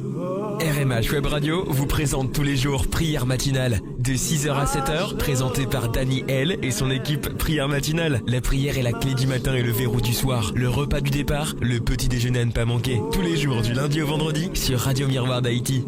RMH Web Radio vous présente tous les jours Prière matinale de 6h à 7h, présenté par Danny L et son équipe Prière matinale. La prière est la clé du matin et le verrou du soir. Le repas du départ, le petit déjeuner à ne pas manquer. Tous les jours du lundi au vendredi sur Radio Miroir d'Haïti.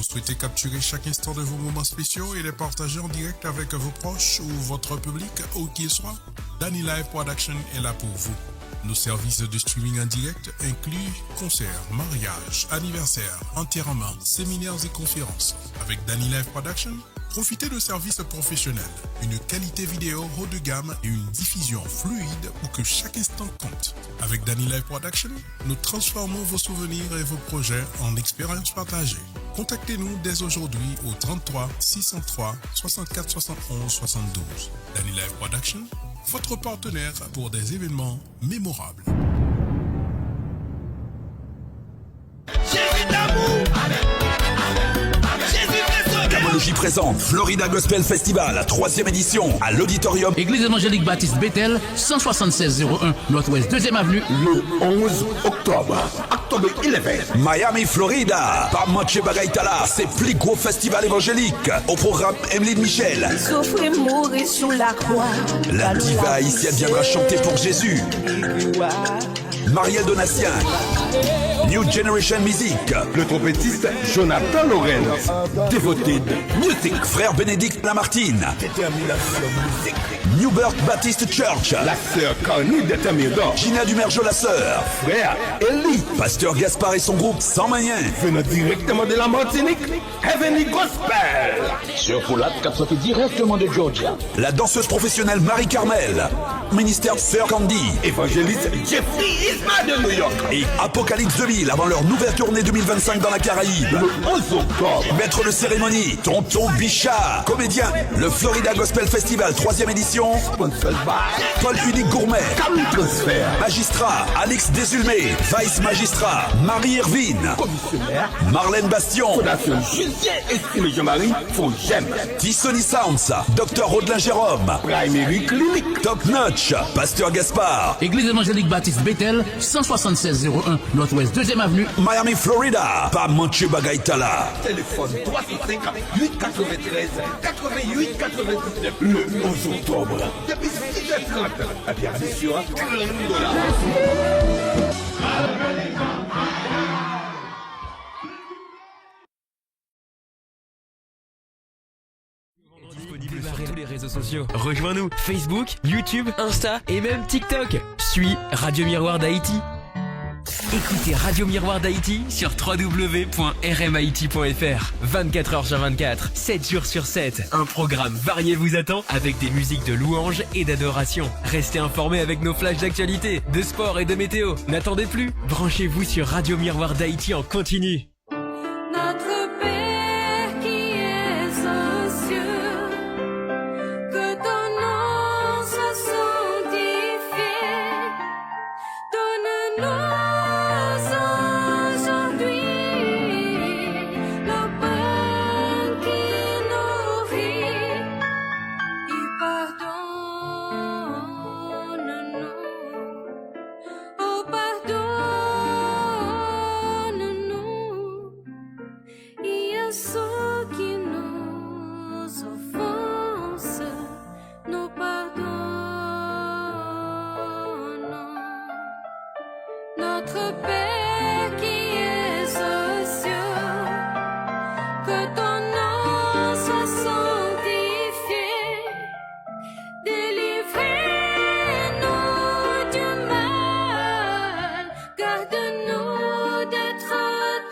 Souhaitez capturer chaque instant de vos moments spéciaux et les partager en direct avec vos proches ou votre public, où qu'il soit? Danny Live Production est là pour vous. Nos services de streaming en direct incluent concerts, mariages, anniversaires, enterrements, séminaires et conférences. Avec Danny Live Production, profitez de services professionnels, une qualité vidéo haut de gamme et une diffusion fluide pour que chaque instant compte. Avec Danny Live Production, nous transformons vos souvenirs et vos projets en expériences partagées. Contactez-nous dès aujourd'hui au 33 603 64 71 72. Danny Live Production, votre partenaire pour des événements mémorables. Camologie présente Florida Gospel Festival, 3e édition, à l'auditorium Église évangélique Baptiste Bethel, 17601 Nord-Ouest 2e Avenue, le 11 octobre. Octobre 11. Miami, Florida. Par Mathieu Bagaitala, c'est plus gros festival évangélique. Au programme Emeline Michel. Souffre et mourir sur la croix. La diva haïtienne viendra chanter pour Jésus. Marielle Donatien. New Generation Music. Le trompettiste Jonathan Lawrence. Devoted Music. Frère Bénédicte Lamartine. New Birth Baptist Church. La sœur Carnie Déterminant. Gina Dumergeau la sœur. Frère Eli. Pasteur Gaspard et son groupe Sans Moyen. Venant directement de la Martinique. Heavenly Gospel. Sur Poulat, sorti directement de Georgia. La danseuse professionnelle Marie-Carmel. Ministère Sœur Candy. Évangéliste Jeffrey Isma de New York. Et Apocalypse 2000 avant leur nouvelle tournée 2025 dans la Caraïbe. Le 11 octobre. Maître de cérémonie, Tonton Bichard. Comédien, le Florida Gospel Festival 3e édition. Sponsored by Paul Unique Gourmet. Cam Transfer. Magistrat, Alix Desulmé. Vice Magistrat, Marie Irvine. Commissionnaire. Marlène Bastion. Fondation Julien et Jean-Marie font j'aime. Tissoni Sounds. Dr Rodelin Jérôme. Primary Clinic. Top Notch. Pasteur Gaspard. Église évangélique Baptiste Bethel, 17601 Nord-Ouest 2e Avenue, Miami, Florida. Par Mathieu Bagaitala. Téléphone 305 893 88 99. Le 11 octobre. Depuis 6h30. Bienvenue sur $30. Disponible sur tous les réseaux sociaux. Rejoins-nous Facebook, YouTube, Insta et même TikTok. Suis Radio Miroir d'Haïti. Écoutez Radio Miroir d'Haïti sur www.rmhaïti.fr. 24h sur 24, 7 jours sur 7. Un programme varié vous attend avec des musiques de louange et d'adoration. Restez informés avec nos flashs d'actualité, de sport et de météo. N'attendez plus, branchez-vous sur Radio Miroir d'Haïti en continu. Notre Père qui es aux cieux, que ton nom soit sanctifié. Donne-nous aujourd'hui le pain qui nourrit et pardonne-nous. Oh, pardonne-nous. Il y a ceux qui nous offensent, nous pardonnons. Notre Père qui es aux cieux, que ton nom soit sanctifié. Délivrez-nous du mal, garde-nous d'être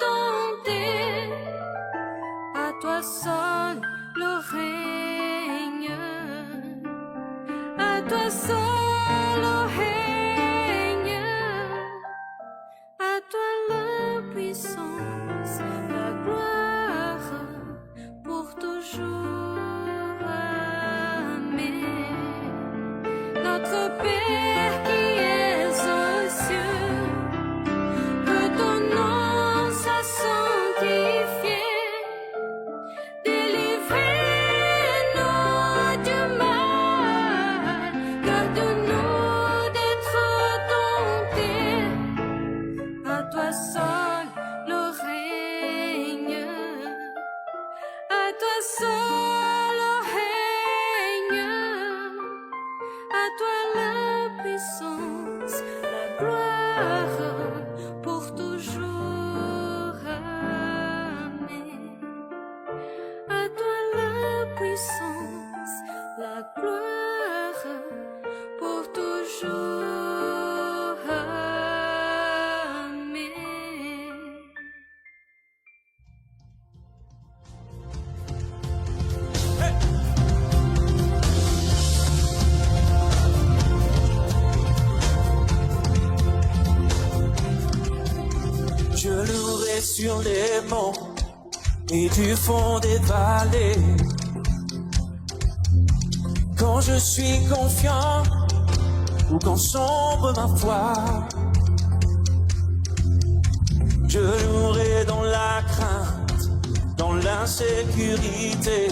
tentés. À toi seul le règne, à toi seul le règne, à toi la puissance, la gloire pour toujours. Amen. Notre Père qui est louerai sur les monts et du fond des vallées. Quand je suis confiant ou quand sombre ma foi, je louerai dans la crainte, dans l'insécurité.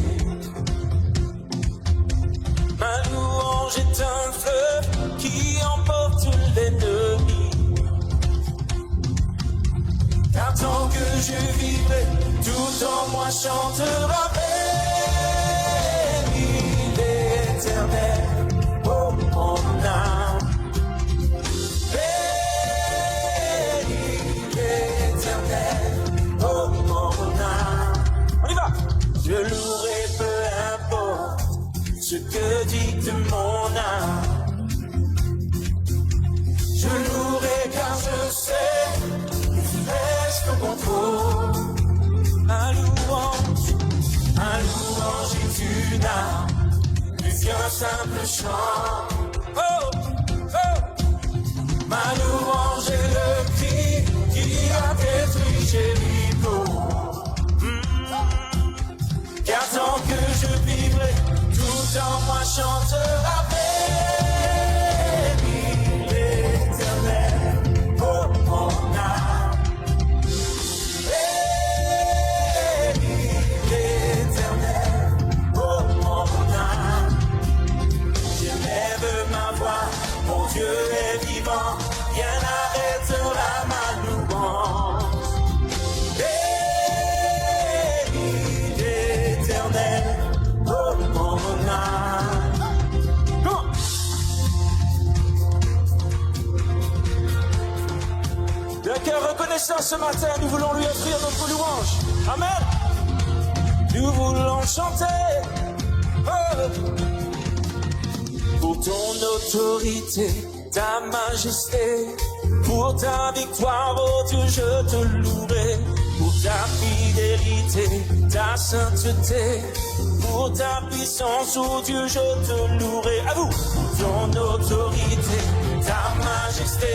Ma louange est un feu qui emporte l'ennemi. Car tant que je vivrai, tout en moi chantera béni l'Éternel, oh mon âme. Béni l'Éternel, oh mon âme. On y va! Je louerai peu importe ce que dicte mon âme. Je louerai car je sais que tu restes au contrôle. Ma louange est une arme, plus qu'un simple chant. Oh, oh. Ma louange est le cri qui a détruit Jéricho. Car tant que je vivrai, tout en moi chantera béni l'Éternel, oh mon âme. Béni l'Éternel, oh mon âme. J'élève ma voix, mon Dieu est vivant, rien n'arrêtera ma louange. Béni l'Éternel, oh mon âme. Come on. D'un cœur reconnaissant ce matin, nous voulons lui offrir notre louange. Amen. Nous voulons chanter. Oh. Pour ton autorité, ta majesté, pour ta victoire, oh Dieu, je te louerai. Pour ta fidélité, ta sainteté, pour ta puissance, oh Dieu, je te louerai. À vous. Pour ton autorité, ta majesté,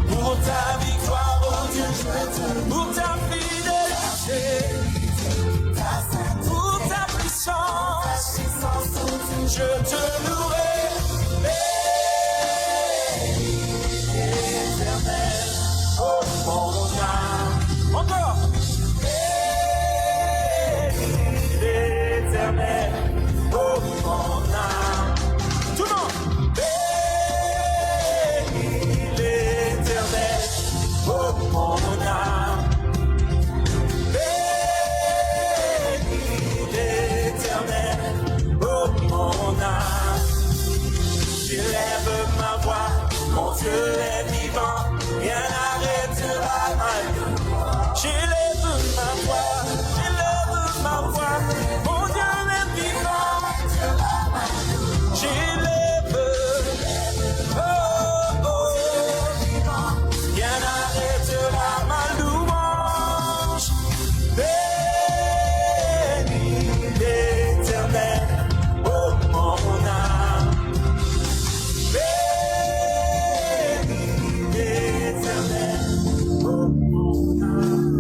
pour ta victoire, oh Dieu, je te louerai. Pour ta fidélité, pour ta puissance, oh Dieu, je te louerai. Éternel, oh mon âme. Encore. L'éternel, oh mon âme. Tout le monde. Bénis l'Éternel, oh mon âme. Bénis l'Éternel, oh mon âme. J'élève ma voix, mon Dieu est vivant, rien n'arrêtera ma louange. J'élève ma voix, mon Dieu est vivant. J'élève, oh, oh, rien n'arrêtera ma louange. Bénis l'Éternel, oh mon âme. Bénis l'Éternel, oh mon âme.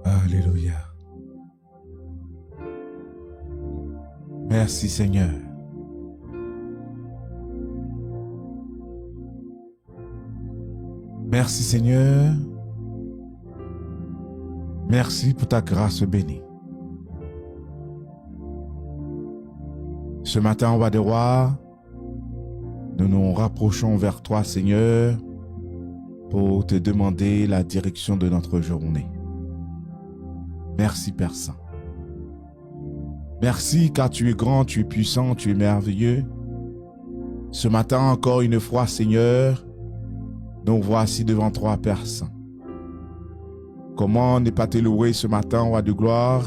Alléluia. Merci Seigneur. Merci Seigneur. Merci pour ta grâce bénie. Ce matin, roi des rois, nous nous rapprochons vers toi, Seigneur, pour te demander la direction de notre journée. Merci, Père Saint. Merci car tu es grand, tu es puissant, tu es merveilleux. Ce matin, encore une fois, Seigneur, nous voici devant toi, Père Saint. Comment ne pas te louer ce matin, roi de gloire,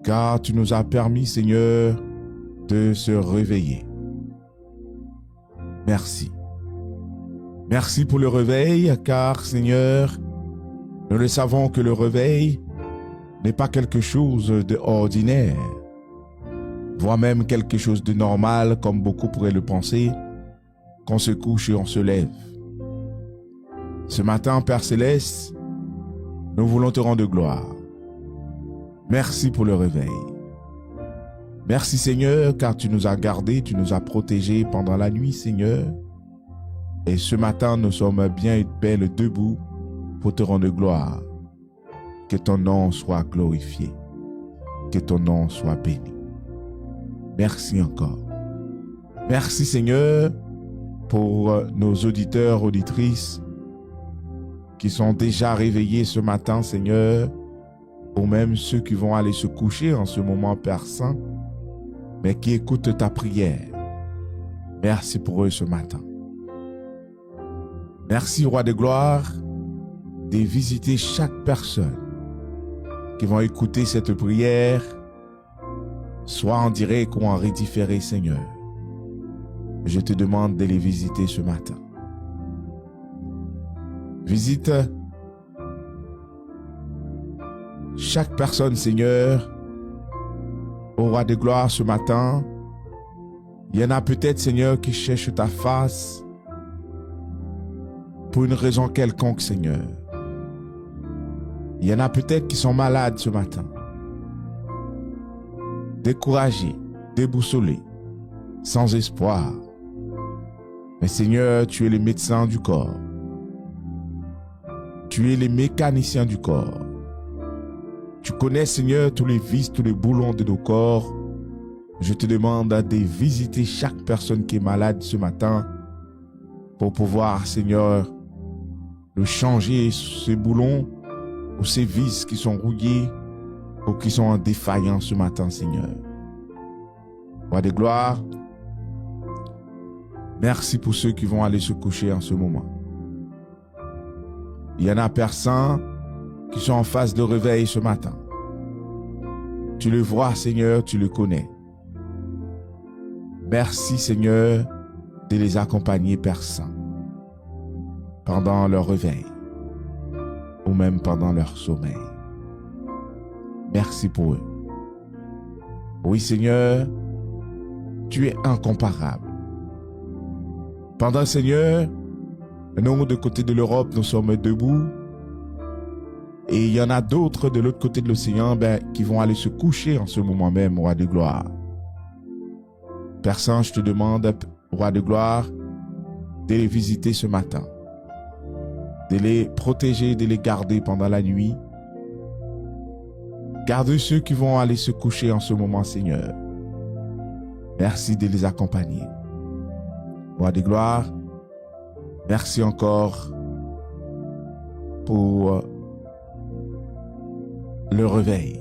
car tu nous as permis, Seigneur, de se réveiller. Merci. Merci pour le réveil, car, Seigneur, nous le savons que le réveil n'est pas quelque chose d'ordinaire, voire même quelque chose de normal, comme beaucoup pourraient le penser, qu'on se couche et on se lève. Ce matin, Père Céleste, nous voulons te rendre gloire. Merci pour le réveil. Merci Seigneur, car tu nous as gardés, tu nous as protégés pendant la nuit, Seigneur. Et ce matin, nous sommes bien et belles debout pour te rendre gloire. Que ton nom soit glorifié. Que ton nom soit béni. Merci encore. Merci Seigneur pour nos auditeurs, auditrices qui sont déjà réveillés ce matin, Seigneur, ou même ceux qui vont aller se coucher en ce moment, Père Saint, mais qui écoutent ta prière. Merci pour eux ce matin. Merci, Roi de gloire, de visiter chaque personne qui va écouter cette prière, soit en direct ou en redifféré, Seigneur. Je te demande de les visiter ce matin. Visite chaque personne, Seigneur, au Roi de gloire ce matin. Il y en a peut-être, Seigneur, qui cherchent ta face pour une raison quelconque, Seigneur. Il y en a peut-être qui sont malades ce matin, découragés, déboussolés, sans espoir. Mais Seigneur, tu es le médecin du corps. Tu es le mécanicien du corps. Tu connais, Seigneur, tous les vices, tous les boulons de nos corps. Je te demande de visiter chaque personne qui est malade ce matin pour pouvoir, Seigneur, de changer ces boulons ou ces vices qui sont rouillés ou qui sont en défaillance ce matin, Seigneur. Roi de gloire, merci pour ceux qui vont aller se coucher en ce moment. Il y en a, Père Saint, qui sont en phase de réveil ce matin. Tu le vois, Seigneur, tu le connais. Merci, Seigneur, de les accompagner, Père Saint, pendant leur réveil ou même pendant leur sommeil. Merci pour eux. Oui, Seigneur, tu es incomparable. Pendant, Seigneur, nous, de côté de l'Europe, nous sommes debout. Et il y en a d'autres de l'autre côté de l'océan qui vont aller se coucher en ce moment même, Roi de gloire. Père Saint, je te demande, Roi de gloire, de les visiter ce matin, de les protéger, de les garder pendant la nuit. Garde ceux qui vont aller se coucher en ce moment, Seigneur. Merci de les accompagner. Roi de gloire, merci encore pour le réveil.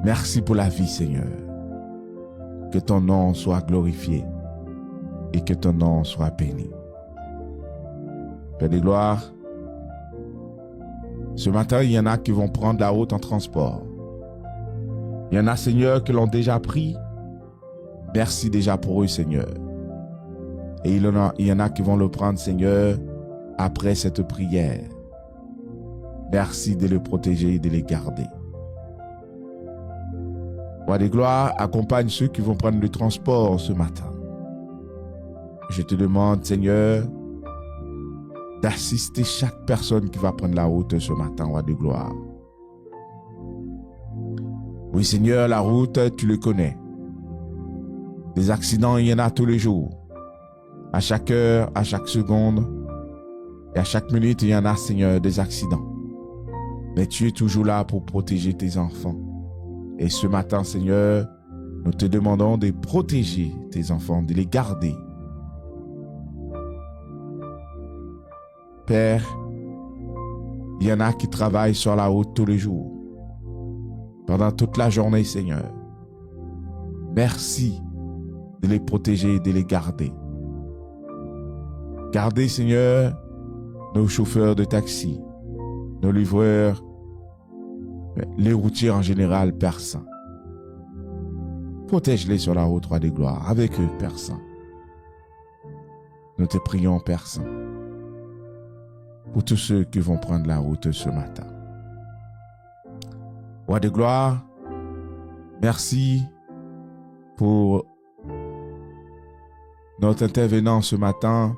Merci pour la vie, Seigneur. Que ton nom soit glorifié et que ton nom soit béni. Père de gloire, ce matin, il y en a qui vont prendre la route en transport. Il y en a, Seigneur, qui l'ont déjà pris. Merci déjà pour eux, Seigneur. Et il y en a qui vont le prendre, Seigneur, après cette prière. Merci de les protéger et de les garder. Roi de gloire, accompagne ceux qui vont prendre le transport ce matin. Je te demande, Seigneur, d'assister chaque personne qui va prendre la route ce matin, Roi de gloire. Oui, Seigneur, la route, tu le connais. Des accidents, il y en a tous les jours. À chaque heure, à chaque seconde et à chaque minute, il y en a, Seigneur, des accidents. Mais tu es toujours là pour protéger tes enfants. Et ce matin, Seigneur, Nous te demandons de protéger tes enfants, de les garder. Père, il y en a qui travaillent sur la route tous les jours, pendant toute la journée, Seigneur. Merci de les protéger et de les garder. Gardez, Seigneur, nos chauffeurs de taxi, nos livreurs, les routiers en général, Père Saint. Protège-les sur la route, Roi des gloires, avec eux, Père Saint. Nous te prions, Père Saint, pour tous ceux qui vont prendre la route ce matin. Roi des gloires, merci pour notre intervenant ce matin,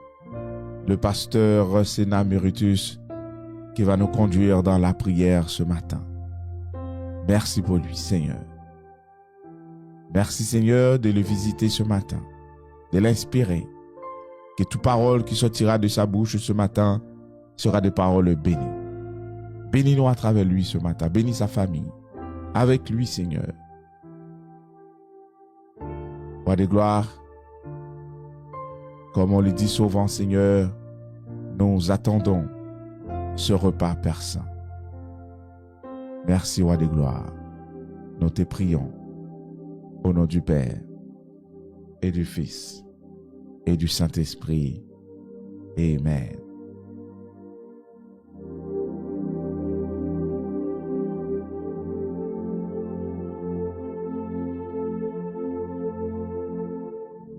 le pasteur Sénat Méritus, qui va nous conduire dans la prière ce matin. Merci pour lui, Seigneur. Merci, Seigneur, de le visiter ce matin, de l'inspirer, que toute parole qui sortira de sa bouche ce matin sera des paroles bénies. Bénis-nous à travers lui ce matin, bénis sa famille, avec lui, Seigneur. Roi des gloires, comme on le dit souvent, Seigneur, nous attendons ce repas, Père Saint. Merci, Roi des gloires. Nous te prions au nom du Père et du Fils et du Saint-Esprit. Amen.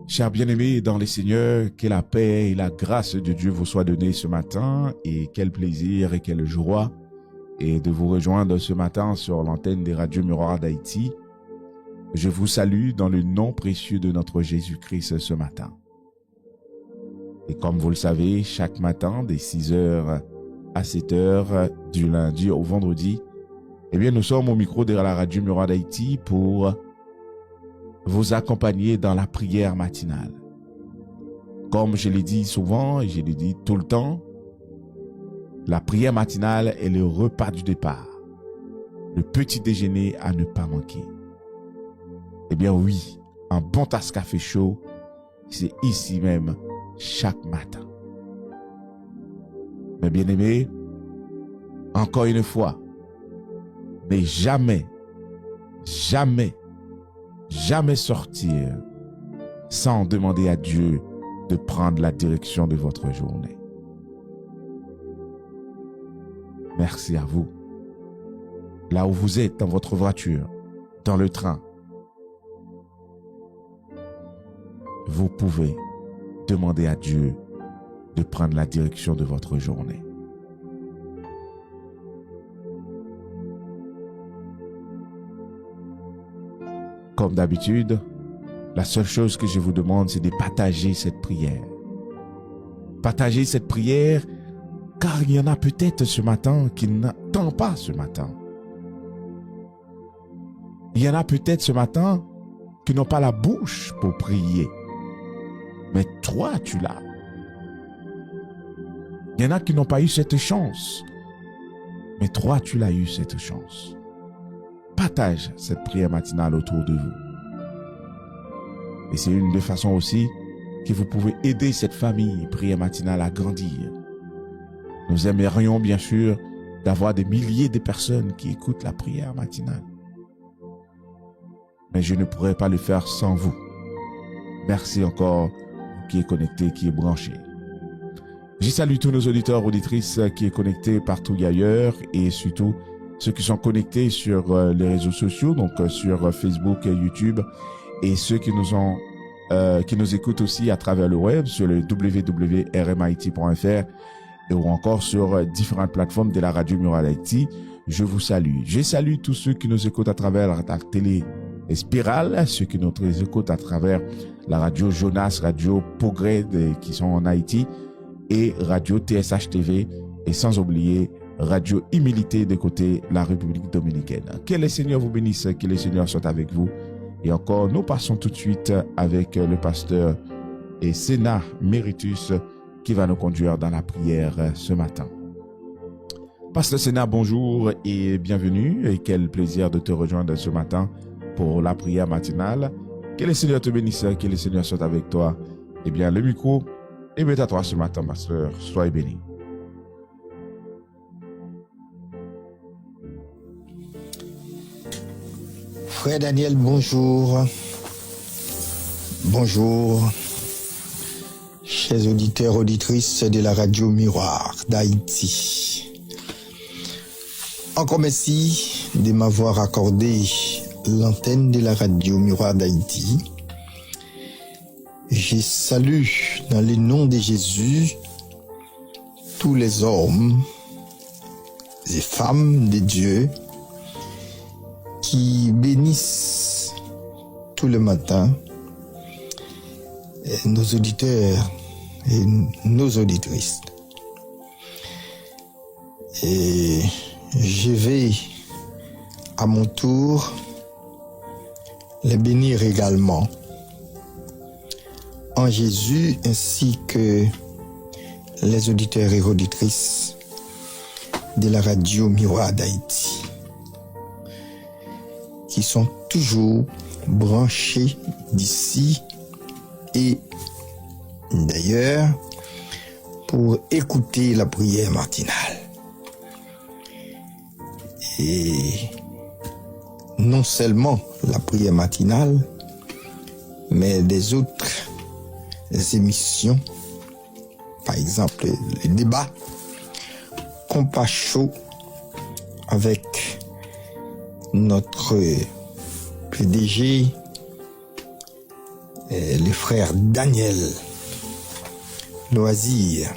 Chers bien-aimés dans les Seigneurs, que la paix et la grâce de Dieu vous soient données ce matin, et quel plaisir et quelle joie et de vous rejoindre ce matin sur l'antenne des radios Miroir d'Haïti. Je vous salue dans le nom précieux de notre Jésus-Christ ce matin. Et comme vous le savez, chaque matin, dès 6h à 7h, du lundi au vendredi, eh bien, nous sommes au micro de la radio Miroir d'Haïti pour vous accompagner dans la prière matinale. Comme je l'ai dit souvent et je l'ai dit tout le temps, la prière matinale est le repas du départ, le petit déjeuner à ne pas manquer. Eh bien oui, un bon tasse café chaud, c'est ici même chaque matin. Mes bien-aimés, encore une fois, mais jamais sortir sans demander à Dieu de prendre la direction de votre journée. Merci à vous. Là où vous êtes, dans votre voiture, dans le train, vous pouvez demander à Dieu de prendre la direction de votre journée. Comme d'habitude, la seule chose que je vous demande, c'est de partager cette prière. Partagez cette prière, car il y en a peut-être ce matin qui n'entendent pas ce matin. Il y en a peut-être ce matin qui n'ont pas la bouche pour prier. Mais toi, tu l'as. Il y en a qui n'ont pas eu cette chance. Mais toi, tu l'as eu cette chance. Partage cette prière matinale autour de vous. Et c'est une des façons aussi que vous pouvez aider cette famille prière matinale à grandir. Nous aimerions bien sûr d'avoir des milliers de personnes qui écoutent la prière matinale. Mais je ne pourrais pas le faire sans vous. Merci encore, vous qui est connecté, qui est branché. Je salue tous nos auditeurs, auditrices qui est connectés partout ailleurs et surtout ceux qui sont connectés sur les réseaux sociaux, donc sur Facebook et YouTube, et ceux qui nous écoutent aussi à travers le web sur le www.rmit.fr ou encore sur différentes plateformes de la radio Miroir d'Haïti. Je vous salue. Je salue tous ceux qui nous écoutent à travers la télé Spirale, ceux qui nous écoutent à travers la radio Jonas, radio Progrès qui sont en Haïti et radio TSH TV et sans oublier radio Humilité de côté la République Dominicaine. Que le Seigneur vous bénisse, que le Seigneur soit avec vous. Et encore, nous passons tout de suite avec le pasteur et Sénat Méritus qui va nous conduire dans la prière ce matin. Pasteur Sénat, bonjour et bienvenue et quel plaisir de te rejoindre ce matin pour la prière matinale. Que le Seigneur te bénisse, que le Seigneur soit avec toi. Eh bien, le micro est à toi ce matin, ma soeur. Sois béni. Frère Daniel, bonjour. Bonjour. Chers auditeurs, auditrices de la radio Miroir d'Haïti. Encore merci de m'avoir accordé l'antenne de la radio Miroir d'Haïti. Je salue dans le nom de Jésus tous les hommes et femmes de Dieu qui bénissent tout le matin nos auditeurs et nos auditrices. Et je vais à mon tour les bénir également en Jésus ainsi que les auditeurs et auditrices de la radio Miroir d'Haïti qui sont toujours branchés d'ici et d'ailleurs pour écouter la prière matinale. Et non seulement la prière matinale, mais des autres émissions, par exemple les débats Compas Chaud avec notre PDG, les frères Daniel Loisir.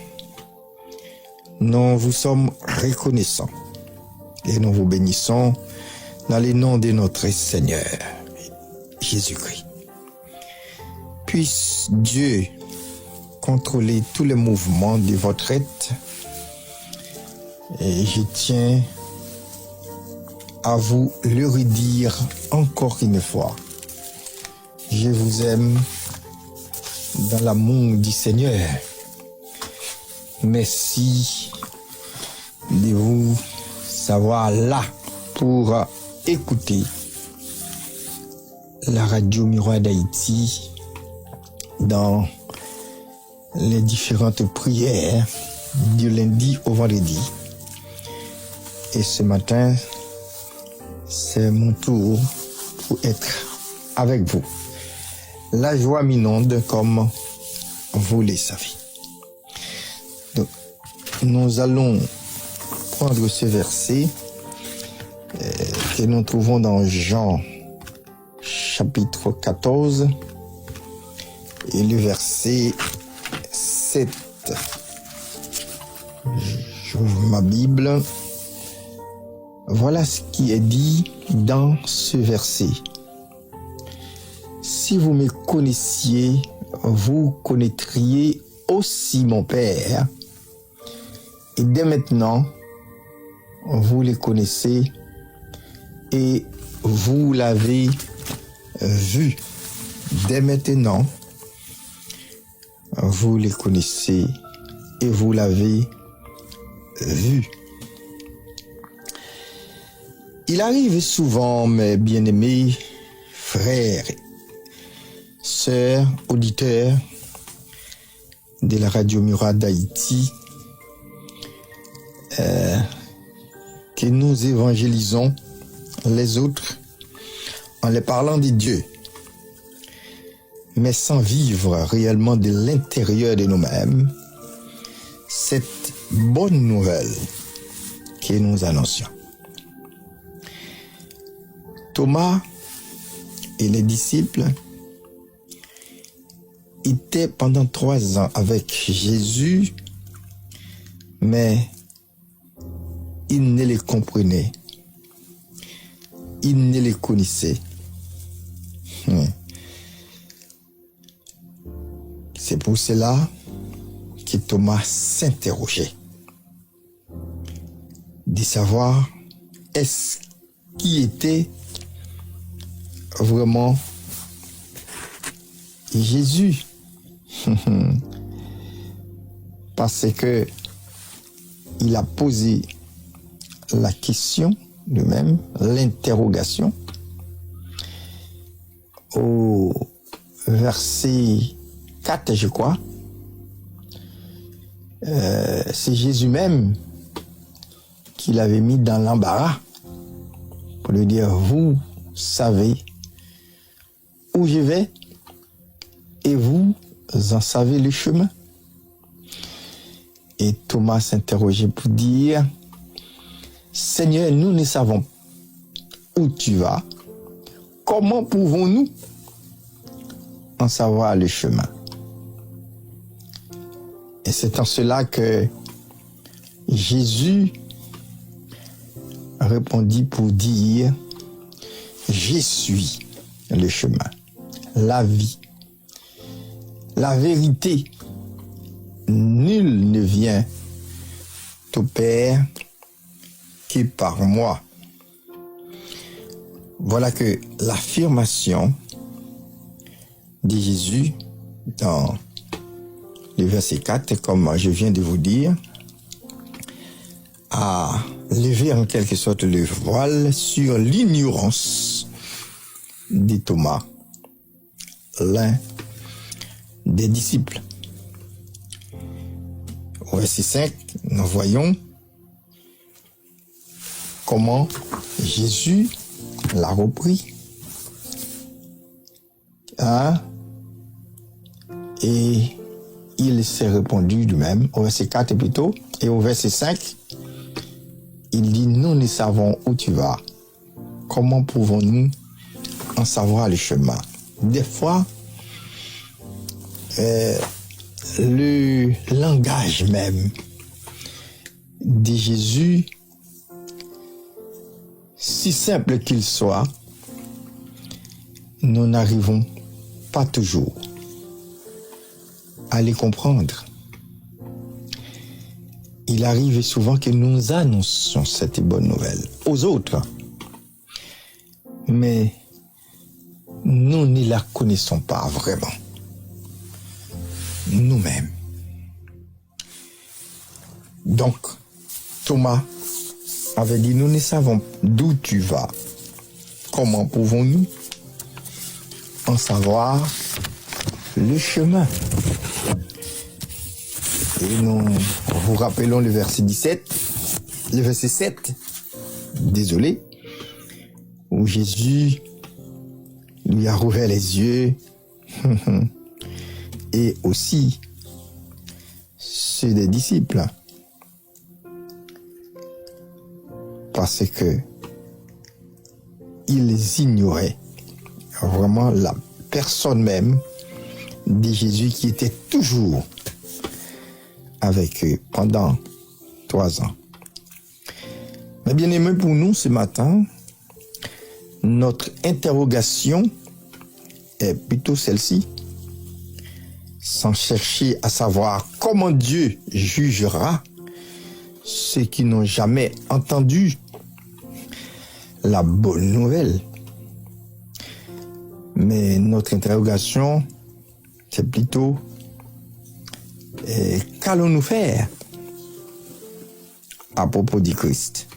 Nous vous sommes reconnaissants et nous vous bénissons dans le nom de notre Seigneur Jésus-Christ. Puisse Dieu contrôler tous les mouvements de votre être. Et je tiens à vous le redire encore une fois. Je vous aime dans l'amour du Seigneur. Merci de vous savoir là pour écouter la radio Miroir d'Haïti dans les différentes prières du lundi au vendredi. Et ce matin, c'est mon tour pour être avec vous. La joie m'inonde comme vous le savez. Donc, nous allons prendre ce verset que nous trouvons dans Jean chapitre 14 et le verset 7. J'ouvre ma Bible. Voilà ce qui est dit dans ce verset. Si vous me connaissiez, vous connaîtriez aussi mon Père. Et dès maintenant, vous le connaissez et vous l'avez vu. Dès maintenant, vous le connaissez et vous l'avez vu. Il arrive souvent, mes bien-aimés frères, sœurs, auditeurs de la radio Miroir d'Haïti, que nous évangélisons les autres en les parlant de Dieu, mais sans vivre réellement de l'intérieur de nous-mêmes cette bonne nouvelle que nous annoncions. Thomas et les disciples étaient pendant 3 ans avec Jésus, mais ils ne les comprenaient, ils ne les connaissaient. C'est pour cela que Thomas s'interrogeait de savoir est-ce qui était vraiment Jésus. Parce que il a posé la question lui-même, l'interrogation, au verset 4, je crois, c'est Jésus même qui l'avait mis dans l'embarras pour lui dire, vous savez où je vais et vous en savez le chemin. Et Thomas s'interrogeait pour dire, Seigneur, nous ne savons où tu vas. Comment pouvons-nous en savoir le chemin? Et c'est en cela que Jésus répondit pour dire, je suis le chemin, la vie, la vérité. Nul ne vient au Père que par moi. Voilà que l'affirmation de Jésus dans le verset 4, comme je viens de vous dire, a levé en quelque sorte le voile sur l'ignorance de Thomas, l'un des disciples. Au verset 5, nous voyons comment Jésus l'a repris. Et il s'est répondu lui-même, au verset 4 plutôt, et au verset 5, il dit, nous ne savons où tu vas. Comment pouvons-nous en savoir le chemin? Des fois, le langage même de Jésus, si simple qu'il soit, nous n'arrivons pas toujours à les comprendre. Il arrive souvent que nous annoncions cette bonne nouvelle aux autres, mais nous ne la connaissons pas vraiment nous-mêmes. Donc, Thomas avait dit, nous ne savons d'où tu vas. Comment pouvons-nous en savoir le chemin? Et nous vous rappelons le verset 7, désolé, où Jésus lui a rouvert les yeux et aussi ceux des disciples, parce que ils ignoraient vraiment la personne même de Jésus qui était toujours avec eux pendant 3 ans. Mais bien aimé, pour nous ce matin, notre interrogation est plutôt celle-ci. Sans chercher à savoir comment Dieu jugera ceux qui n'ont jamais entendu la bonne nouvelle. Mais notre interrogation, c'est plutôt qu'allons-nous faire à propos du Christ?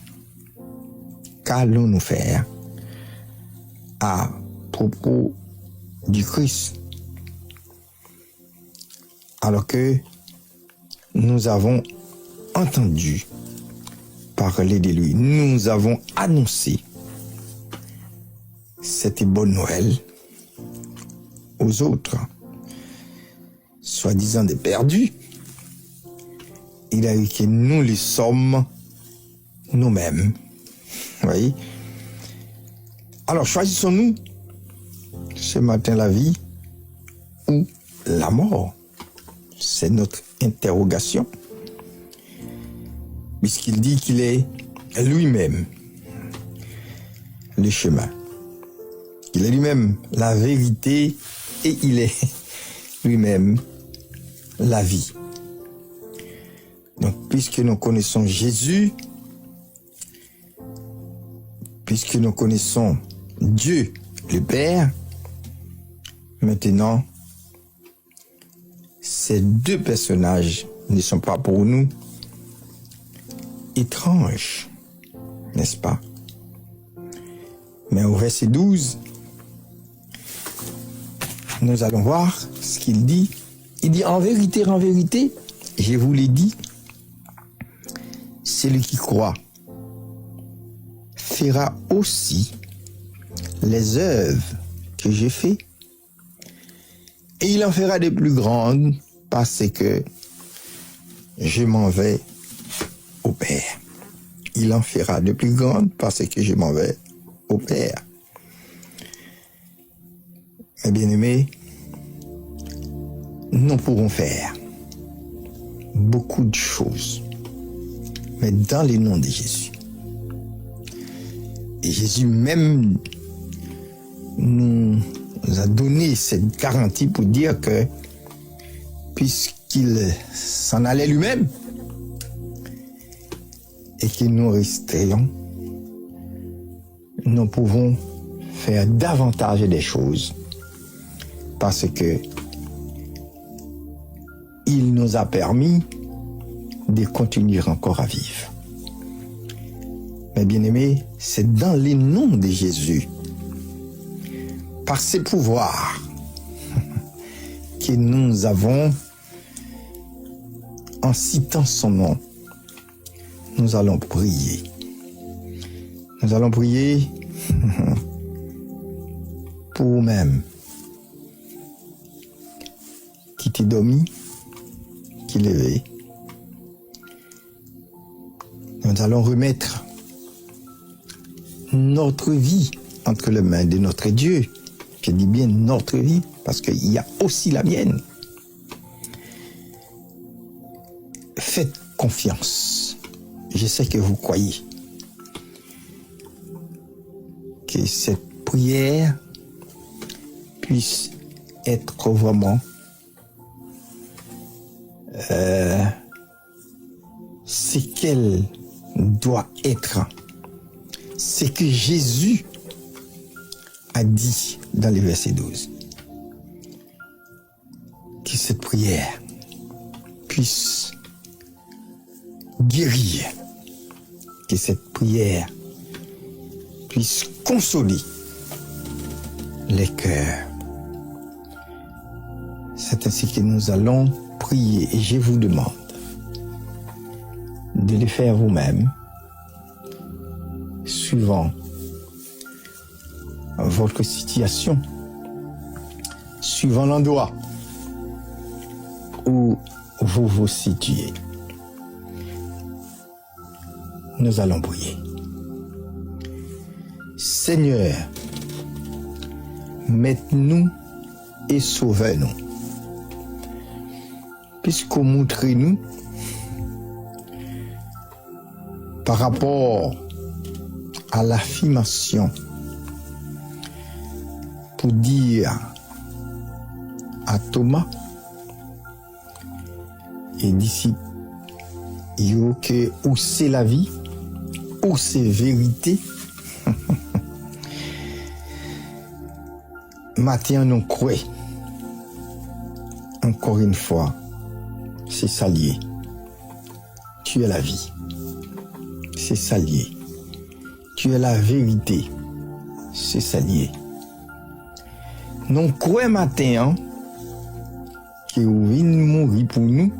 Qu'allons-nous faire à propos du Christ? Alors que nous avons entendu parler de lui, nous avons annoncé cette bonne nouvelle aux autres, soi-disant des perdus. Il a eu que nous les sommes nous-mêmes. Vous voyez? Alors choisissons-nous ce matin la vie ou la mort? C'est notre interrogation. Puisqu'il dit qu'il est lui-même le chemin. Il est lui-même la vérité et il est lui-même la vie. Donc, puisque nous connaissons Jésus, puisque nous connaissons Dieu, le Père, maintenant, ces deux personnages ne sont pas pour nous étranges, n'est-ce pas? Mais au verset 12, nous allons voir ce qu'il dit. Il dit, en vérité, je vous l'ai dit, celui qui croit fera aussi les œuvres que j'ai fait, et il en fera de plus grandes parce que je m'en vais au Père. Il en fera de plus grandes parce que je m'en vais au Père. Mes bien-aimés, nous pourrons faire beaucoup de choses, mais dans le nom de Jésus. Et Jésus même nous a donné cette garantie pour dire que, puisqu'il s'en allait lui-même, et que nous restions, nous pouvons faire davantage des choses, parce que il nous a permis de continuer encore à vivre. Mais bien aimés, c'est dans le nom de Jésus, par ses pouvoirs, que nous avons, en citant son nom, nous allons prier. Nous allons prier pour vous-même, qui t'est dormi, qui l'éveille. Nous allons remettre notre vie entre les mains de notre Dieu. Je dis bien notre vie, parce qu'il y a aussi la mienne. Faites confiance. Je sais que vous croyez que cette prière puisse être vraiment ce qu'elle doit être. Ce que Jésus a dit dans le verset 12. Que cette prière puisse guérir. Que cette prière puisse consoler les cœurs. C'est ainsi que nous allons prier, et je vous demande de le faire vous-même, suivant votre situation, suivant l'endroit où vous vous situez. Nous allons prier. Seigneur, mette-nous et sauve-nous. Puisqu'on montre-nous par rapport à l'affirmation pour dire à Thomas et disciples que où c'est la vie, où c'est vérité. Matin nous croit encore une fois, c'est ça lié. Tu es la vie, c'est ça lié. Tu es la vérité, c'est ça lié. Nous croyons matin que vous venez mourir pour nous,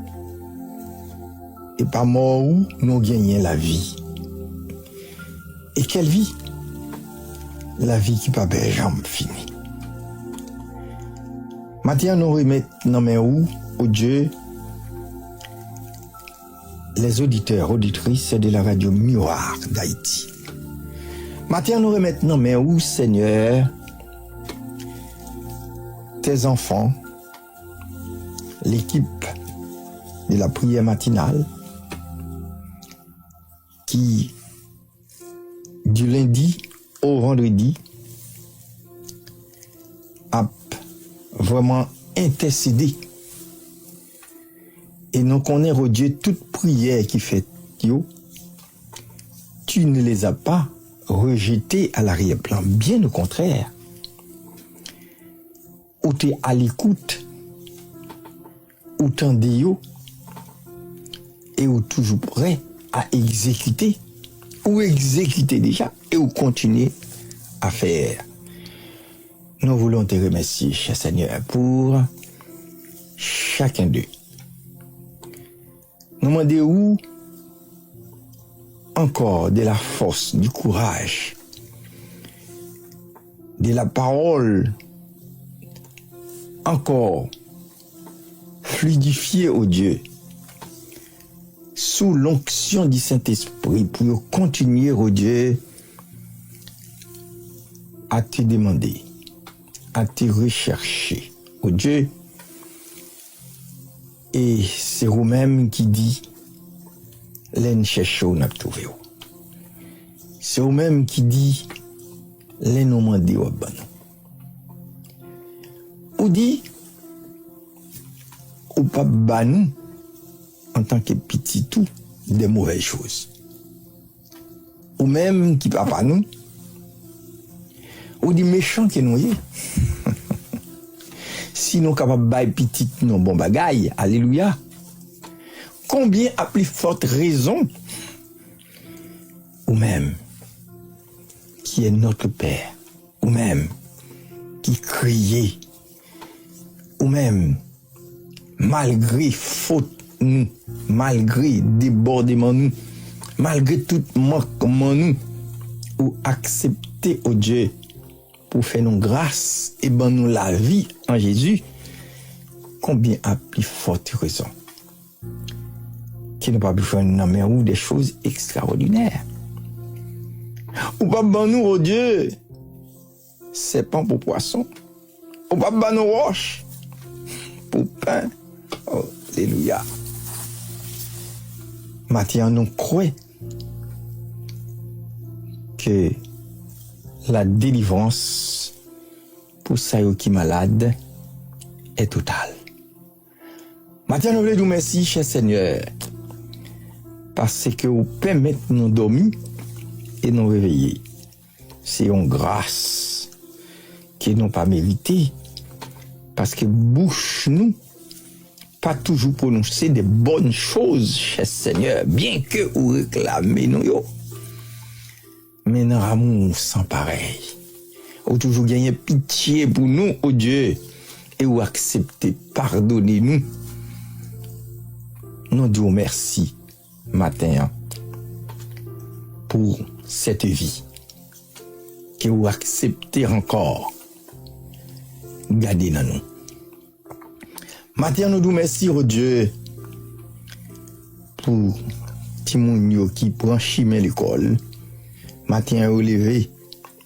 et par mort où nous gagnons la vie. Et quelle vie? La vie qui pas jamais finie. Maintenant, nous remettons dans mes où, au Dieu, les auditeurs, auditrices de la radio Miroir d'Haïti. Maintenant, nous remettons dans mes où, Seigneur, tes enfants, l'équipe de la prière matinale, qui, du lundi au vendredi, a vraiment intercédé. Et nous connaissons au Dieu toute prière qui fait, tu ne les as pas rejetées à l'arrière-plan, bien au contraire. Ou tu es à l'écoute, ou t'endais et ou toujours prêt à exécuter, ou exécuter déjà, et ou continuer à faire. nous voulons te remercier, cher Seigneur, pour chacun d'eux. Nous demandons encore de la force, du courage, de la parole, encore fluidifiée au Dieu, sous l'onction du Saint-Esprit, pour continuer au Dieu à te demander, à te rechercher au Dieu. Et c'est vous-même qui dit, l'en cherche ou n'a trouvé. C'est vous-même qui dit, l'en nous mandé au bon. Ou dit, ou pas banou, en tant que petit tout, des mauvaises choses. Ou même qui papa nous, ou dit méchant que nous y est. Si nous capables de petit non bon bagaille, alléluia. Combien à plus forte raison, ou même qui est notre Père, ou même qui criait, ou même malgré faute nous, malgré débordement nous, malgré tout manquement nous, ou accepter au Dieu pour faire nous grâce et ben nous la vie en Jésus, combien à plus forte raison qui n'a pas besoin de nommer ou des choses extraordinaires. Ou pas ben nous au Dieu, c'est pas pour poisson. Ou pas ben nous roches pour pain. Oh, alléluia. Maintenant, nous croyons que la délivrance pour ça qui malade est totale. Maintenant, nous voulons vous remercier, cher Seigneur, parce que vous permettez de nous dormir et nous réveiller. C'est une grâce que nous n'avons pas méritée, parce que bouche nous, pas toujours prononcer des bonnes choses, cher Seigneur, bien que vous réclamez nous. Mais dans l'amour sans pareil, ou toujours gagner pitié pour nous, oh Dieu, et ou accepter, pardonnez-nous. Nous disons merci, matin, pour cette vie, que vous acceptez encore, gardez dans nous. Matin, nous disons merci, oh Dieu, pour Timounio qui prend chemin l'école. Matin au lever,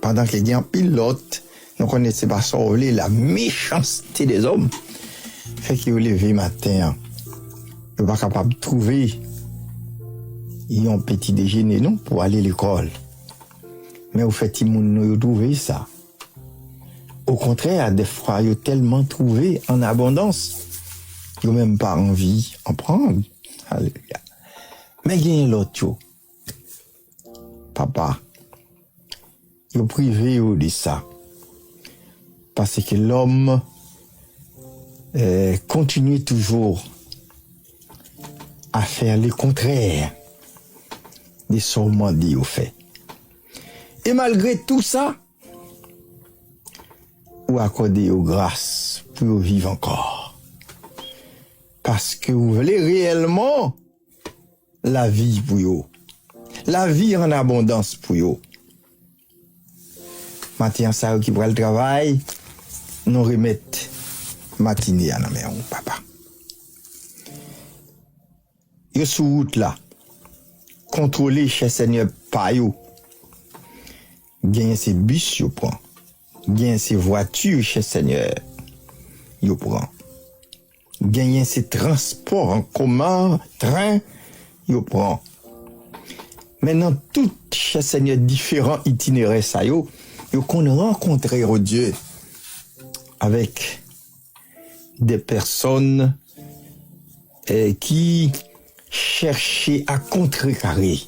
pendant que les gens pilotent, nous connaissons pas ça, la méchanceté des hommes. Fait que au lever matin, nous pas capable de trouver un petit déjeuner non pour aller à l'école. Mais au fait, nous trouver ça. Au contraire, des fois, ils ont tellement trouvé en abondance, ils n'ont même pas envie d'en prendre. Alléluia. Mais il y a l'autre, papa. Yo privé de ça. Parce que l'homme continue toujours à faire le contraire de son mandé au fait. Et malgré tout ça, vous accordez aux grâces pour vivre encore. Parce que vous voulez réellement la vie pour vous. La vie en abondance pour vous. Matin, ça qui prend le travail, nous remettons matinée à la maison, papa. Yo sous route là, contrôler chez Seigneur pas yo. Gagner ces bus, yo prend. Gagner ces voitures chez Seigneur, yo prend. Gagner ces transports en commun, train, yo prend. Maintenant, tout chez Seigneur différents itinéraires ça yo qu'on rencontrer au Dieu avec des personnes qui cherchaient à contrecarrer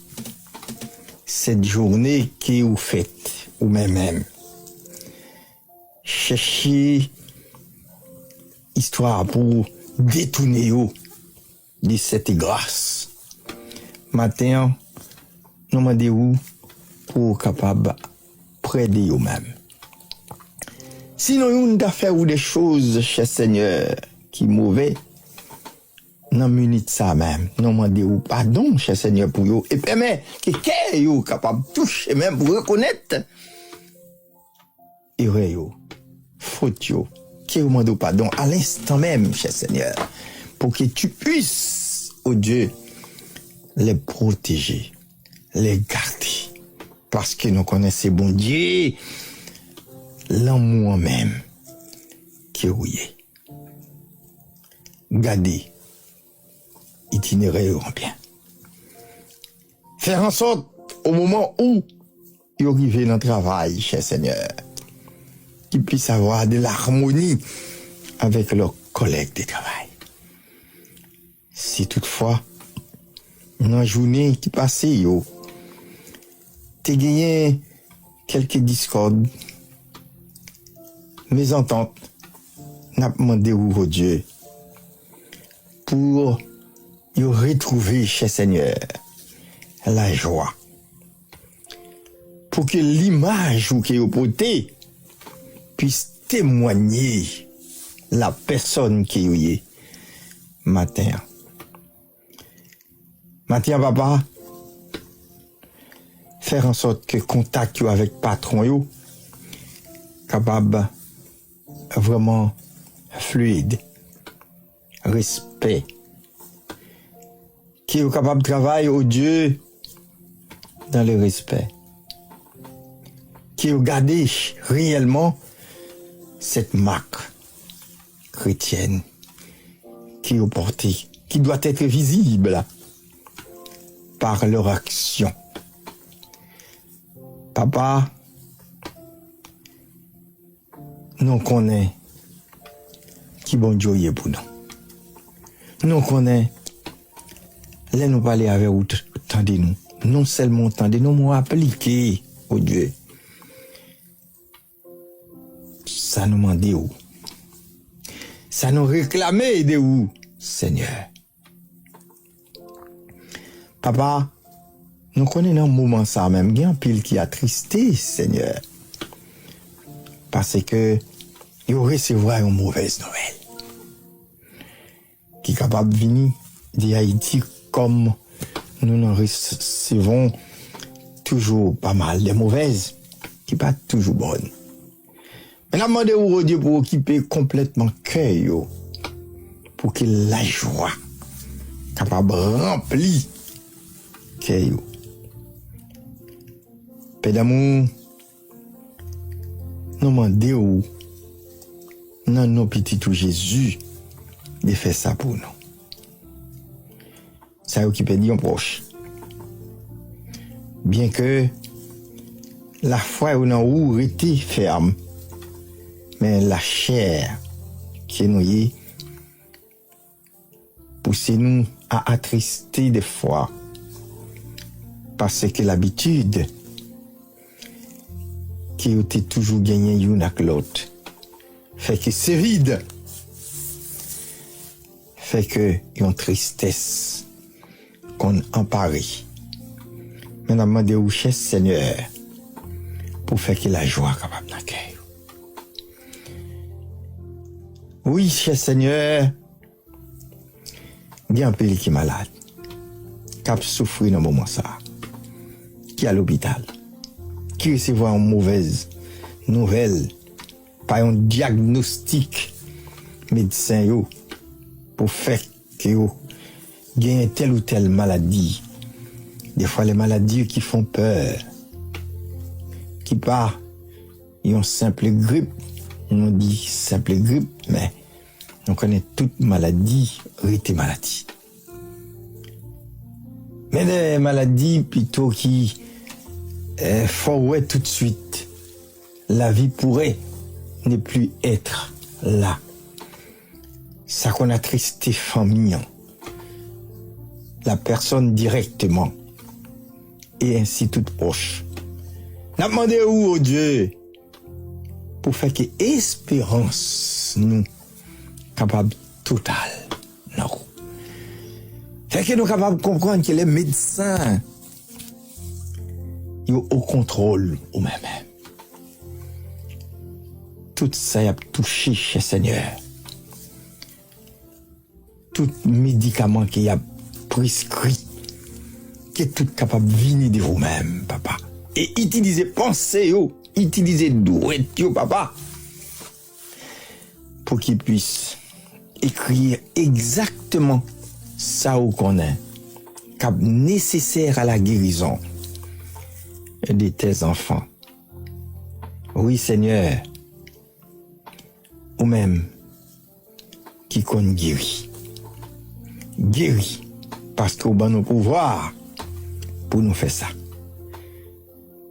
cette journée que vous faites, ou même. Chercher histoire pour détourner de cette grâce. Matin, nous demandons pour capable près de vous-même. Sinon, on a fait ou des choses, cher Seigneur, qui mauvais, non minute ça même, non demandez ou pardon, cher Seigneur, pour vous, et permet que vous capable de toucher même pour reconnaître, et yo, faute yo, que vous demandez pardon à l'instant même, cher Seigneur, pour que tu puisses, oh Dieu, les protéger, les garder, parce que nous connaissons bon Dieu, l'amour même, qui est gardez itinéraire bien. Faire en sorte, au moment où ils arrivent dans le travail, cher Seigneur, qu'ils puissent avoir de l'harmonie avec leurs collègues de travail. Si toutefois, dans la journée qui passe, tu gagné quelques discordes, mésententes, n'a demandé au Dieu pour y retrouver chez Seigneur la joie. Pour que l'image ou que vous portez puisse témoigner la personne qui est matin. Matin, papa, faire en sorte que contact avec patron yo capable vraiment fluide, respect, qui est capable de travailler au Dieu dans le respect, qui est garder réellement cette marque chrétienne qui est portée, qui doit être visible par leur action. Papa, nous connaissons qui bon Dieu est pour nous. Nous connaissons, là nous parler avec vous, tendez-nous. Non seulement tendez-nous, mais appliquer au Dieu. Ça nous demande où? Ça nous réclame de où, Seigneur? Papa, nous connaissons un moment ça même, il y a un pile qui a attristé, Seigneur. Parce que il recevra une mauvaise nouvelle. Qui est capable de venir d'Haïti comme nous en recevons toujours pas mal de mauvaises, qui pas toujours bonnes. Mais la demande au Dieu pour occuper complètement cœur, pour que la joie capable de remplir cœur. Père d'amour, nous demandons dans nos petits tout Jésus de faire ça pour nous. Ça qui peut dire proche. Bien que la foi ou non ou était ferme, mais la chair qui est noyée pousse nous à attrister des fois parce que l'habitude qui était toujours gagné une avec l'autre fait que c'est vide, fait que y a une tristesse qu'on empare. Mais nous demandons au cher Seigneur pour faire que la joie capable d'accueillir. Oui, cher Seigneur, il y a un pays qui est malade, qui a souffert dans le moment ça, qui est à l'hôpital, qui recevra une mauvaise nouvelle, pas un diagnostic médecin yo, pour faire que yo gagne telle ou telle maladie. Des fois les maladies qui font peur, qui pas une simple grippe, on dit simple grippe, mais on connaît toute maladie, rite maladie. Mais des maladies plutôt qui faut ouais tout de suite, la vie pourrait ne plus être là. Ça qu'on a tristé famille, la personne directement, et ainsi toute proche. N'a demandé où au Dieu pour faire que espérance nous capable total non. Fait que nous capables de comprendre que les médecins ils ont au contrôle ou même. tout ça a touché, cher Seigneur. Tout médicament qui a prescrit, qui est tout capable de venir de vous-même, papa. Et utiliser pensée, utiliser douette, papa, pour qu'il puisse écrire exactement ça qu'on est, cap nécessaire à la guérison de tes enfants. Oui, Seigneur, ou même qui compte guéri. Guéri, parce qu'on a nos pouvoirs pour nous faire ça.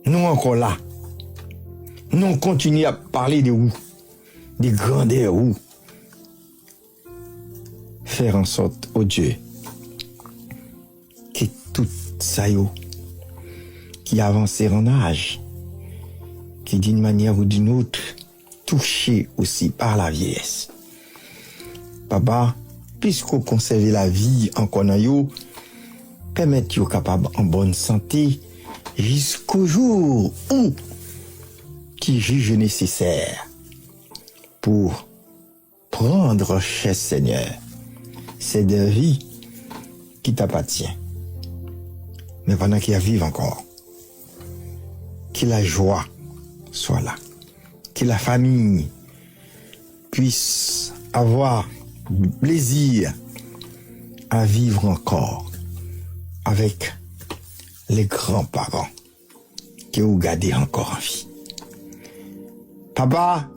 Nous encore là, nous continuons à parler de vous, des grandeurs vous. Faire en sorte, oh Dieu, que tout ça qui avance en âge, qui d'une manière ou d'une autre, touché aussi par la vieillesse. Papa, puisqu'on conserve la vie en connaissant, permettre yo capable en bonne santé jusqu'au jour où qui juge nécessaire pour prendre, cher Seigneur, c'est de vie qui t'appartient. Mais pendant qu'il y a vivre encore, que la joie soit là, que la famille puisse avoir du plaisir à vivre encore avec les grands-parents que vous gardez encore en vie. Papa,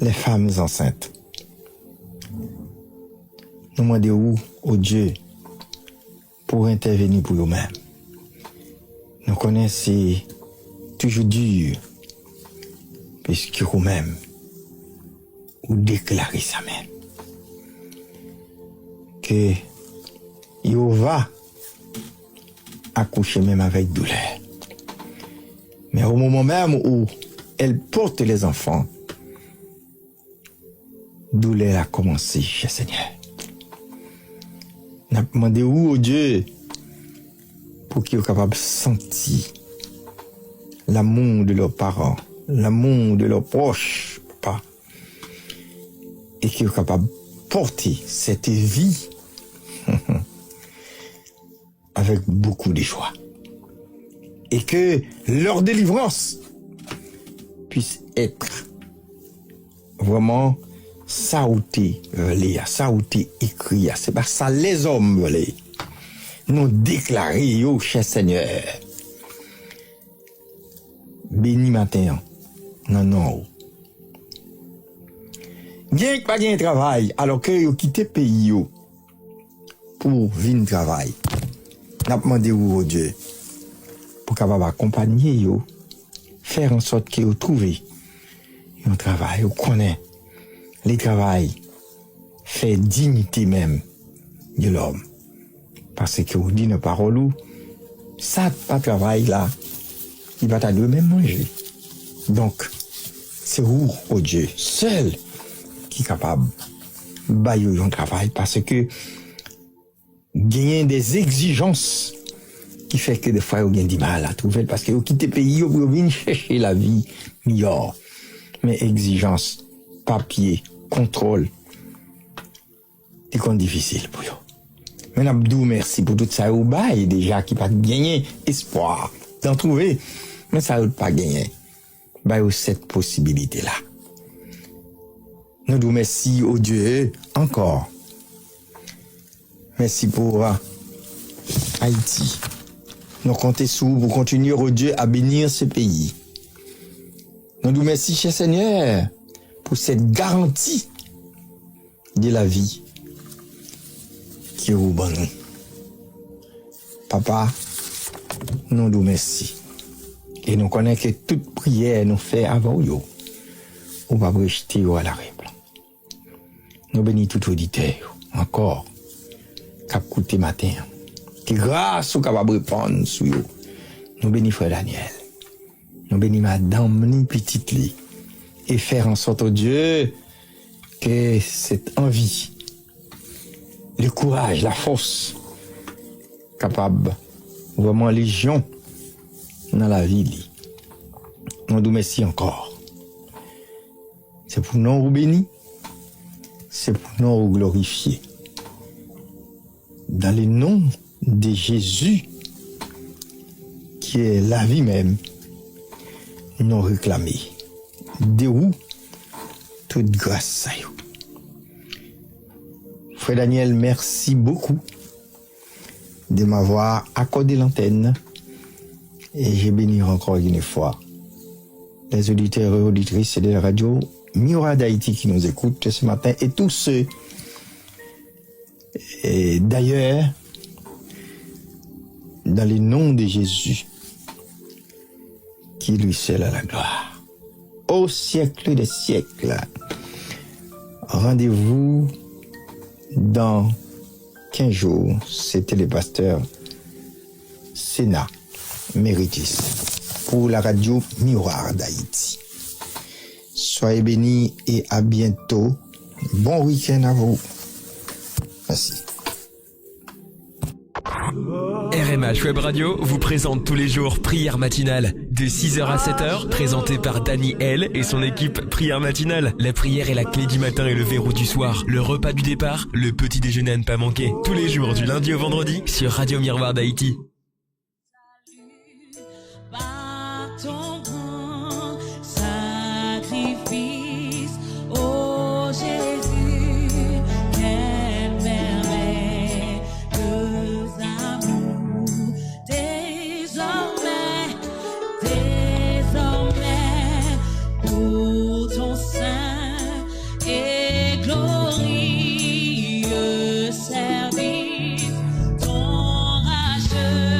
les femmes enceintes, nous demandons au Dieu pour intervenir pour nous-mêmes. Nous connaissons toujours dur, puisque vous-même, vous déclarez ça même. Que il va accoucher même avec douleur. Mais au moment même où elle porte les enfants, douleur a commencé, cher Seigneur. Nous avons demandé au Dieu pour qu'ils soient capables de sentir l'amour de leurs parents, l'amour de leurs proches, papa, et qu'ils soient capables de porter cette vie avec beaucoup de joie. Et que leur délivrance puisse être vraiment ça où t'es veulé, ça où t'es écrit, c'est pas ça les hommes veulent. Nous déclarer, oh cher Seigneur, béni matin, non. Bien que pas de travail, alors que vous quittez le pays pour venir travailler. N'a demandé au Dieu pour capable accompagner vous, faire en sorte que vous trouvez un travail, vous connaissez les travail fait dignité même de l'homme. Parce que vous dites nos paroles, ça pas travail là, il va t'aider même manger. Donc, c'est vous, oh Dieu, seul qui est capable de bailler un travail parce que gagner des exigences qui fait que des fois, vous avez du mal à trouver parce que vous quittez le pays, vous venez chercher la vie meilleure. Mais exigence, papier, contrôle, c'est difficile pour vous. Mais Abdou, merci pour tout ça. Vous bail déjà qui pas gagné espoir d'en trouver. Mais ça n'a pas gagné. Bail cette possibilité-là. Nous vous merci au Dieu encore. Merci pour Haïti. Nous comptons sur vous pour continuer au Dieu à bénir ce pays. Nous vous merci, cher Seigneur, pour cette garantie de la vie qui vous donne. Papa, nous vous merci. Et nous connaissons que toute prière nous fait avant vous. On va rejeter à la règle. Nous bénissons tout auditeur encore. Cap côté matin. Que grâce au capable répondre sur vous. Nous bénissons frère Daniel. Nous bénissons madame ni petite li. Et faire en sorte, oh Dieu, que cette envie, le courage, la force, capable, vraiment légion dans la vie. Nous vous remercions encore. C'est pour nous bénir, c'est pour nous glorifier. Dans le nom de Jésus, qui est la vie même, nous réclamer. De où toute grâce à vous. Frère Daniel, merci beaucoup de m'avoir accordé l'antenne et j'ai béni encore une fois les auditeurs et auditrices de la radio Miroir d'Haïti qui nous écoutent ce matin et tous ceux et d'ailleurs dans le nom de Jésus qui lui seul a la gloire au siècle des siècles. Rendez-vous dans 15 jours. C'était le pasteur Sénat Méritis pour la radio Miroir d'Haïti. Soyez bénis et à bientôt. Bon week-end à vous. Merci. RMH Web Radio vous présente tous les jours Prière matinale de 6h à 7h, présentée par Dani L et son équipe Prière matinale. La prière est la clé du matin et le verrou du soir. Le repas du départ, le petit déjeuner à ne pas manquer. Tous les jours du lundi au vendredi sur Radio Miroir d'Haïti. Service, ton rachet.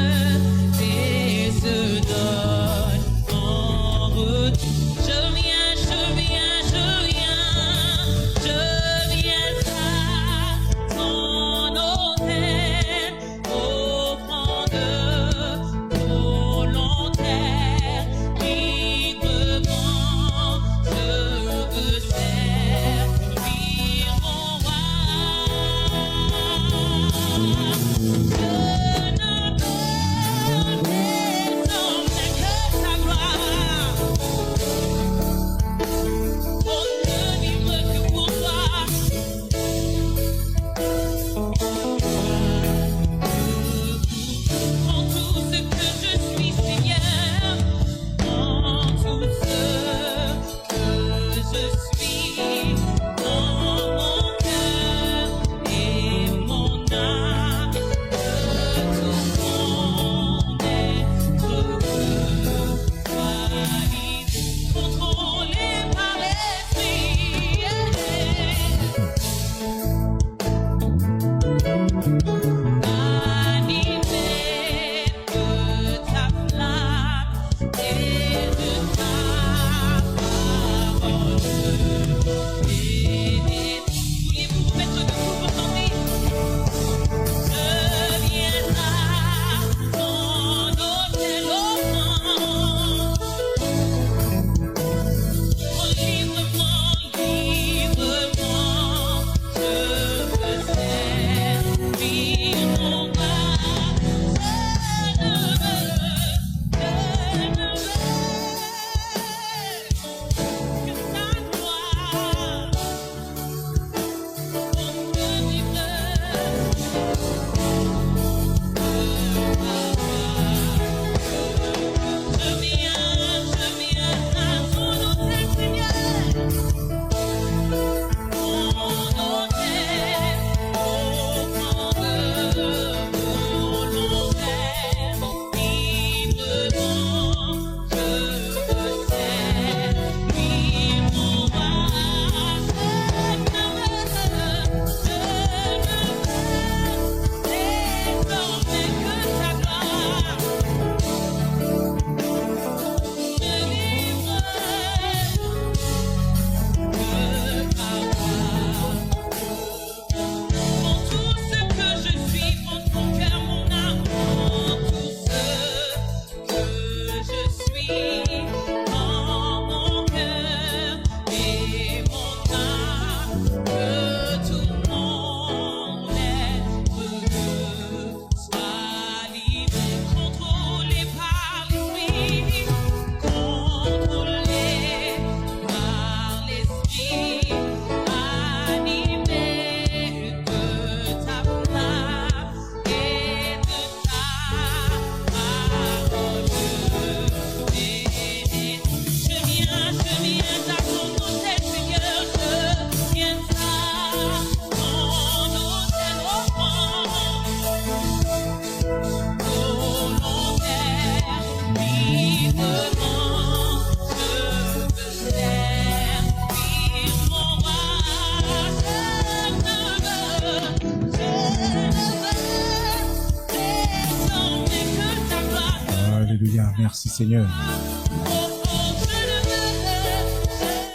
Merci Seigneur.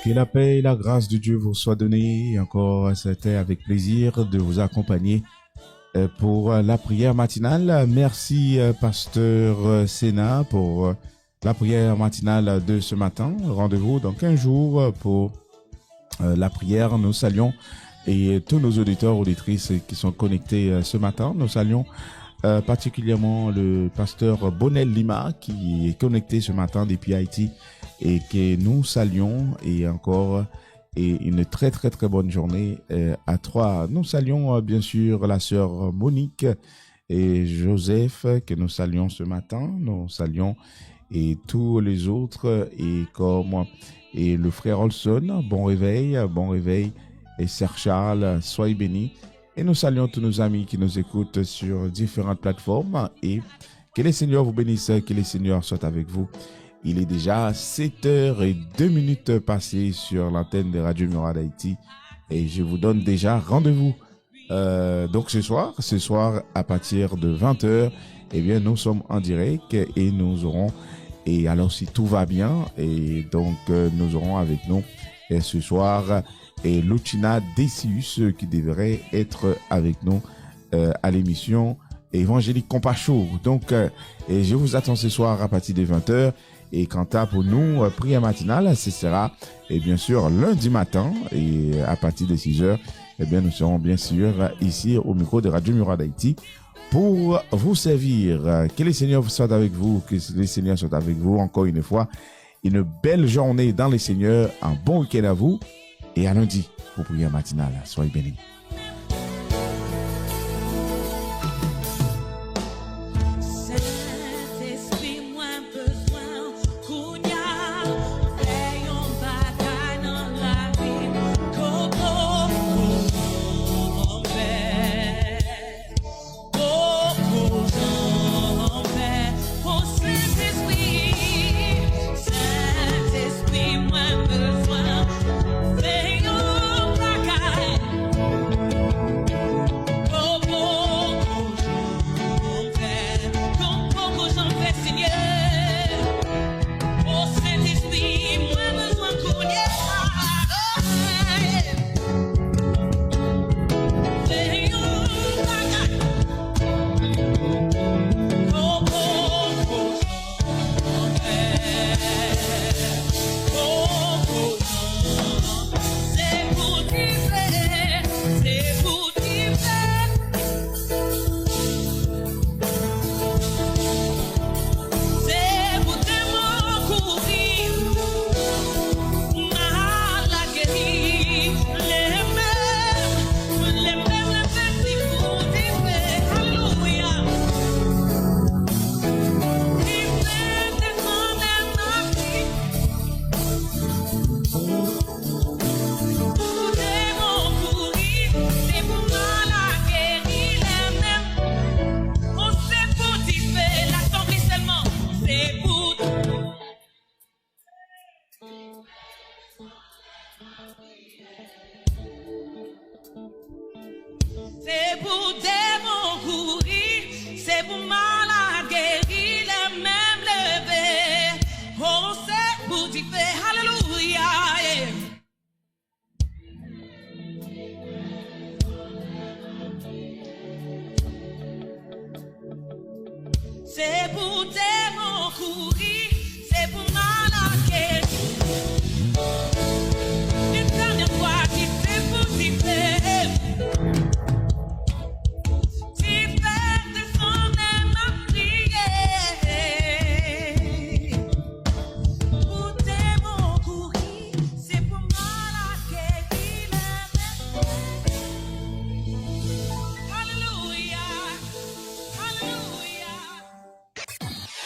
Que la paix et la grâce de Dieu vous soient données. Et encore, c'était avec plaisir de vous accompagner pour la prière matinale. Merci pasteur Sénat pour la prière matinale de ce matin. Rendez-vous dans 15 jours pour la prière. Nous saluons et tous nos auditeurs, auditrices qui sont connectés ce matin. Nous saluons particulièrement le pasteur Bonel Lima qui est connecté ce matin depuis Haïti et que nous saluons et encore et une très très très bonne journée à trois. Nous saluons bien sûr la sœur Monique et Joseph que nous saluons ce matin. Nous saluons et tous les autres et comme et le frère Olson. Bon réveil et Sœur Charles, soyez bénis. Et nous saluons tous nos amis qui nous écoutent sur différentes plateformes et que les Seigneurs vous bénissent, que les Seigneurs soient avec vous. Il est déjà 7h02 passées sur l'antenne de Radio Mura d'Haïti et je vous donne déjà rendez-vous. Donc ce soir à partir de 20h, eh bien nous sommes en direct et nous aurons, et alors si tout va bien, et donc nous aurons avec nous et ce soir et Lucina Decius qui devrait être avec nous à l'émission Évangélique Compacho. Donc et je vous attends ce soir à partir de 20h. Et quant à pour nous, prière matinale, ce sera, et bien sûr, lundi matin, et à partir de 6h, eh bien, nous serons bien sûr ici au micro de Radio Mura d'Haïti pour vous servir. Que les Seigneurs soient avec vous, que les Seigneurs soient avec vous encore une fois. Une belle journée dans les Seigneurs, un bon week-end à vous, et à lundi pour prière matinale. Soyez bénis. C'est pour démons courir, c'est pour malades guérir, les mêmes levés. Oh, c'est pour dire Alléluia. C'est pour démons courir, c'est pour malades guérir. Une dernière fois, qui fait pour dire.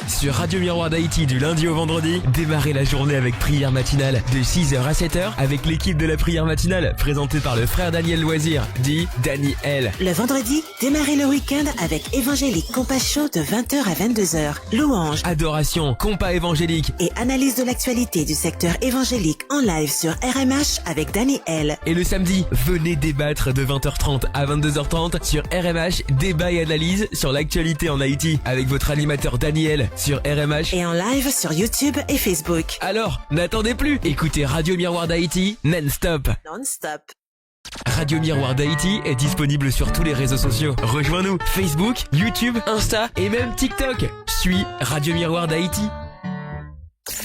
Sur Radio Miroir d'Haïti du lundi au vendredi, démarrez la journée avec prière matinale de 6h à 7h avec l'équipe de la prière matinale présentée par le frère Daniel Loisir, dit Danny L. Le vendredi, démarrez le week-end avec Évangélique Compacho de 20h à 22h. Louange, adoration, compas évangélique et analyse de l'actualité du secteur évangélique en live sur RMH avec Danny L. Et le samedi, venez débattre de 20h30 à 22h30 sur RMH, débat et analyse sur l'actualité en Haïti avec votre animateur Danny L sur sur RMH et en live sur YouTube et Facebook. Alors, n'attendez plus. Écoutez Radio Miroir d'Haïti non-stop. Non-stop. Radio Miroir d'Haïti est disponible sur tous les réseaux sociaux. Rejoins-nous Facebook, YouTube, Insta et même TikTok. Suis Radio Miroir d'Haïti.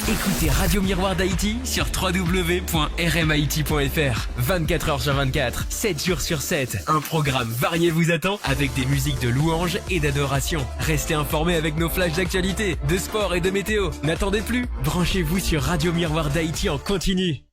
Écoutez Radio Miroir d'Haïti sur www.rmhaiti.fr. 24h sur 24, 7 jours sur 7. Un programme varié vous attend avec des musiques de louange et d'adoration. Restez informés avec nos flashs d'actualité, de sport et de météo. N'attendez plus, branchez-vous sur Radio Miroir d'Haïti en continu.